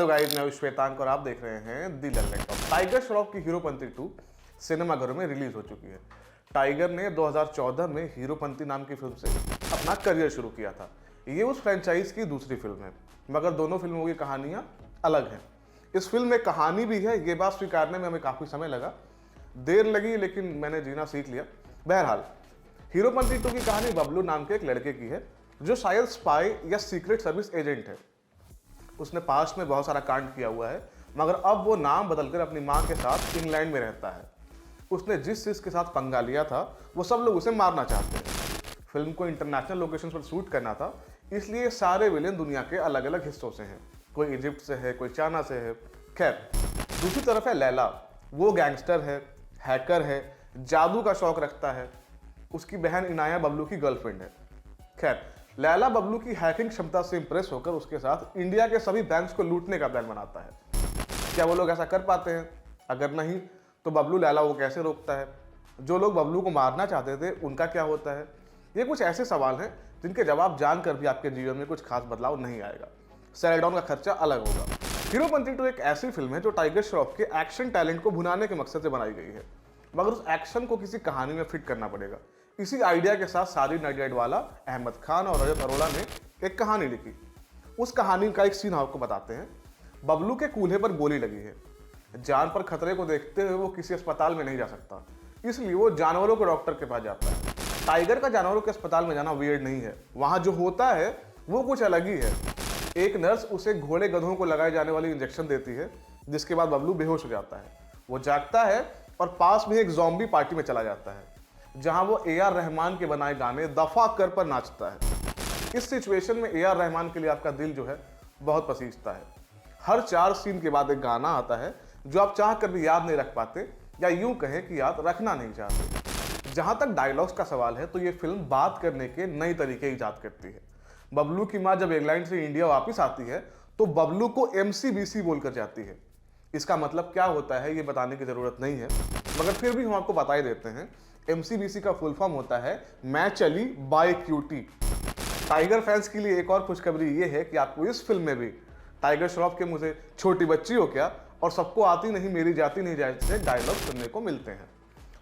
Hello guys, मैं श्वेतांक और आप देख रहे हैं दी लैपटॉप। टाइगर श्रॉफ की हीरोपंती 2 सिनेमाघरों में रिलीज हो चुकी है। टाइगर ने 2014 में हीरोपंती नाम की फिल्म से अपना करियर शुरू किया था। ये उस फ्रेंचाइज की दूसरी फिल्म है, मगर दोनों फिल्मों की कहानियां अलग हैं। इस फिल्म में कहानी भी है, ये बात स्वीकारने में हमें काफ़ी समय लगा, देर लगी, लेकिन मैंने जीना सीख लिया। बहरहाल, हीरोपंती 2 की कहानी बबलू नाम के एक लड़के की है जो शायद स्पाई या सीक्रेट सर्विस एजेंट है। उसने पास्ट में बहुत सारा कांड किया हुआ है, मगर अब वो नाम बदलकर अपनी माँ के साथ इंग्लैंड में रहता है। उसने जिस चीज़ के साथ पंगा लिया था वो सब लोग उसे मारना चाहते हैं। फिल्म को इंटरनेशनल लोकेशन पर शूट करना था, इसलिए सारे विलेन दुनिया के अलग अलग हिस्सों से हैं। कोई इजिप्ट से है, कोई चाइना से है। खैर, दूसरी तरफ है लैला। वो गैंगस्टर है, हैकर है, जादू का शौक रखता है। उसकी बहन इनाया बबलू की गर्लफ्रेंड है। खैर, लैला बबलू की हैकिंग क्षमता से इंप्रेस होकर उसके साथ इंडिया के सभी बैंक्स को लूटने का प्लान बनाता है। क्या वो लोग ऐसा कर पाते हैं? अगर नहीं, तो बबलू लैला को कैसे रोकता है? जो लोग बबलू को मारना चाहते थे उनका क्या होता है? ये कुछ ऐसे सवाल हैं जिनके जवाब जानकर भी आपके जीवन में कुछ खास बदलाव नहीं आएगा। सेलडाउन का खर्चा अलग होगा। हीरोपंती 2 एक ऐसी फिल्म है जो टाइगर श्रॉफ के एक्शन टैलेंट को भुनाने के मकसद से बनाई गई है, मगर उस एक्शन को किसी कहानी में फिट करना पड़ेगा। इसी आइडिया के साथ साजिद नडियाडवाला, अहमद खान और रजत अरोड़ा ने एक कहानी लिखी। उस कहानी का एक सीन आपको बताते हैं। बबलू के कूल्हे पर गोली लगी है। जान पर खतरे को देखते हुए वो किसी अस्पताल में नहीं जा सकता, इसलिए वो जानवरों के डॉक्टर के पास जाता है। टाइगर का जानवरों के अस्पताल में जाना वियर्ड नहीं है, वहां जो होता है वो कुछ अलग ही है। एक नर्स उसे घोड़े गधों को लगाए जाने वाली इंजेक्शन देती है, जिसके बाद बबलू बेहोश हो जाता है। वो जागता है और पास में एक ज़ॉम्बी पार्टी में चला जाता है, जहां वो ए.आर. रहमान के बनाए गाने दफा कर पर नाचता है। इस सिचुएशन में ए.आर. रहमान के लिए आपका दिल जो है बहुत पसीजता है। हर 4 सीन के बाद एक गाना आता है जो आप चाह कर भी याद नहीं रख पाते, या यूं कहें कि याद रखना नहीं चाहते। जहां तक डायलॉग्स का सवाल है, तो ये फिल्म बात करने के नए तरीके ईजाद करती है। बबलू की माँ जब इंग्लैंड से इंडिया वापस आती है तो बबलू को MCBC बोलकर जाती है। इसका मतलब क्या होता है ये बताने की जरूरत नहीं है, मगर फिर भी हम आपको बता ही देते हैं। MCBC का फुल फॉर्म होता है मैं चली बाय क्यूटी। टाइगर फैंस के लिए एक और खुशखबरी ये है कि आपको इस फिल्म में भी टाइगर श्रॉफ के मुंह से छोटी बच्ची हो क्या और सबको आती नहीं मेरी जाती नहीं जैसे डायलॉग सुनने को मिलते हैं,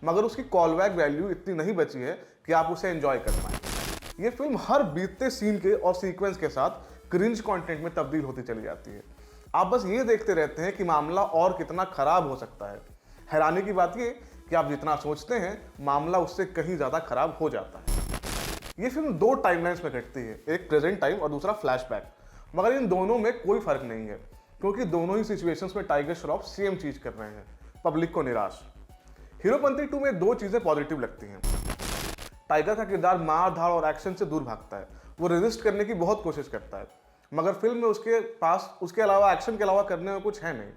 मगर उसकी कॉल बैक वैल्यू इतनी नहीं बची है कि आप उसे एंजॉय कर पाए। ये फिल्म हर बीतते सीन के और सीक्वेंस के साथ क्रिंज कंटेंट में तब्दील होती चली जाती है। आप बस ये देखते रहते हैं कि मामला और कितना खराब हो सकता है। हैरानी की बात ये कि आप जितना सोचते हैं मामला उससे कहीं ज्यादा खराब हो जाता है। ये फिल्म 2 टाइमलाइंस में घटती है, एक प्रेजेंट टाइम और दूसरा फ्लैशबैक, मगर इन दोनों में कोई फर्क नहीं है, क्योंकि दोनों ही सिचुएशंस में टाइगर श्रॉफ सेम चीज कर रहे हैं, पब्लिक को निराश। हीरोपंती 2 में 2 चीजें पॉजिटिव लगती हैं। टाइगर का किरदार मार धाड़ और एक्शन से दूर भागता है। वो रेजिस्ट करने की बहुत कोशिश करता है, मगर फिल्म में उसके पास उसके अलावा एक्शन के अलावा करने में कुछ है नहीं।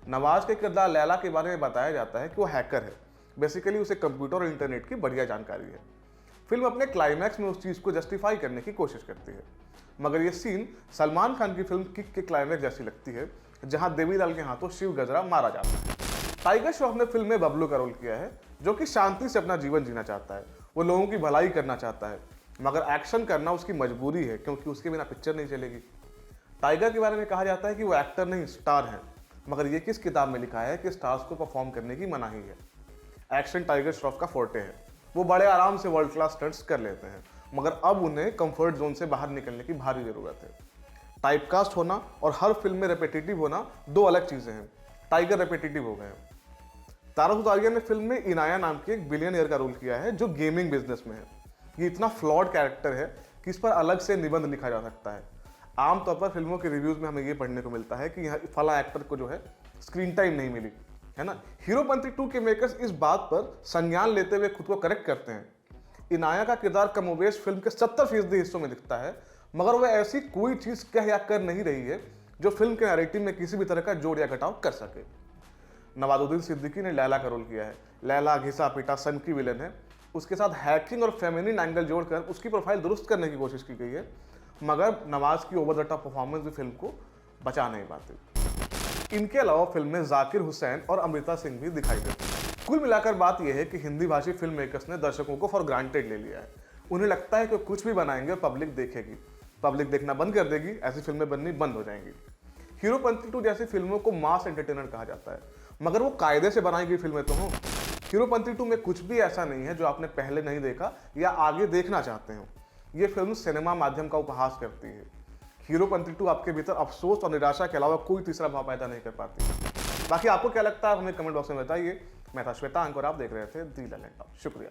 नवाज के किरदार लैला के बारे में बताया जाता है कि वो हैकर है। बेसिकली उसे कंप्यूटर और इंटरनेट की बढ़िया जानकारी है। फिल्म अपने क्लाइमैक्स में उस चीज़ को जस्टिफाई करने की कोशिश करती है, मगर ये सीन सलमान खान की फिल्म किक के क्लाइमैक्स जैसी लगती है, जहां देवीलाल के हाथों शिव गजरा मारा जाता है। टाइगर श्रॉफ ने फिल्म में बबलू का रोल किया है, जो कि शांति से अपना जीवन जीना चाहता है। वो लोगों की भलाई करना चाहता है, मगर एक्शन करना उसकी मजबूरी है, क्योंकि उसके बिना पिक्चर नहीं चलेगी। टाइगर के बारे में कहा जाता है कि वो एक्टर नहीं स्टार है, मगर ये किस किताब में लिखा है कि स्टार्स को परफॉर्म करने की मनाही है। एक्शन टाइगर श्रॉफ का फोर्टे है। वो बड़े आराम से वर्ल्ड क्लास स्टंट्स कर लेते हैं, मगर अब उन्हें कंफर्ट जोन से बाहर निकलने की भारी जरूरत है। टाइपकास्ट होना और हर फिल्म में रेपिटेटिव होना 2 अलग चीजें हैं। टाइगर रेपिटेटिव हो गए हैं। तारा सुतारिया ने फिल्म में इनाया नाम के एक बिलियनियर का रोल किया है, जो गेमिंग बिजनेस में है। ये इतना फ्लॉड कैरेक्टर है कि इस पर अलग से निबंध लिखा जा सकता है। आमतौर पर फिल्मों के रिव्यूज में हमें ये पढ़ने को मिलता है कि यहाँ फला एक्टर को जो है स्क्रीन टाइम नहीं मिली, है ना। हीरोपंती 2 के मेकर्स इस बात पर संज्ञान लेते हुए खुद को करेक्ट करते हैं। इनाया का किरदार कमोबेश फिल्म के 70% हिस्सों में दिखता है, मगर वह ऐसी कोई चीज कह या कर नहीं रही है जो फिल्म के नैरेटिव में किसी भी तरह का जोड़ या घटाव कर सके। नवाजुद्दीन सिद्दीकी ने लैला का रोल किया है। लैला घिसा पिटा सन की विलन है। उसके साथ हैकिंग और फेमिनिन एंगल जोड़कर उसकी प्रोफाइल दुरुस्त करने की कोशिश की गई है, मगर नवाज की ओवर द टॉप परफॉर्मेंस भी फिल्म को बचा नहीं पाती। इनके अलावा फिल्म में जाकिर हुसैन और अमृता सिंह भी दिखाई देते हैं। कुल मिलाकर बात यह है कि हिंदी भाषी फिल्म मेकर्स ने दर्शकों को फॉर ग्रांटेड ले लिया है। उन्हें लगता है कि कुछ भी बनाएंगे और पब्लिक देखेगी। पब्लिक देखना बंद कर देगी, ऐसी फिल्में बननी बंद हो जाएंगी। हीरोपंती 2 जैसी फिल्मों को मास एंटरटेनर कहा जाता है, मगर वो कायदे से बनाई गई फिल्में तो हों। हीरोपंती 2 में कुछ भी ऐसा नहीं है जो आपने पहले नहीं देखा या आगे देखना चाहते हो। ये फिल्म सिनेमा माध्यम का उपहास करती है। हीरोपंती 2 आपके भीतर अफसोस और निराशा के अलावा कोई तीसरा भाव पैदा नहीं कर पाती। बाकी आपको क्या लगता है हमें कमेंट बॉक्स में बताइए। मैं था श्वेतांक और आप देख रहे थे दी लैंड टॉक। शुक्रिया।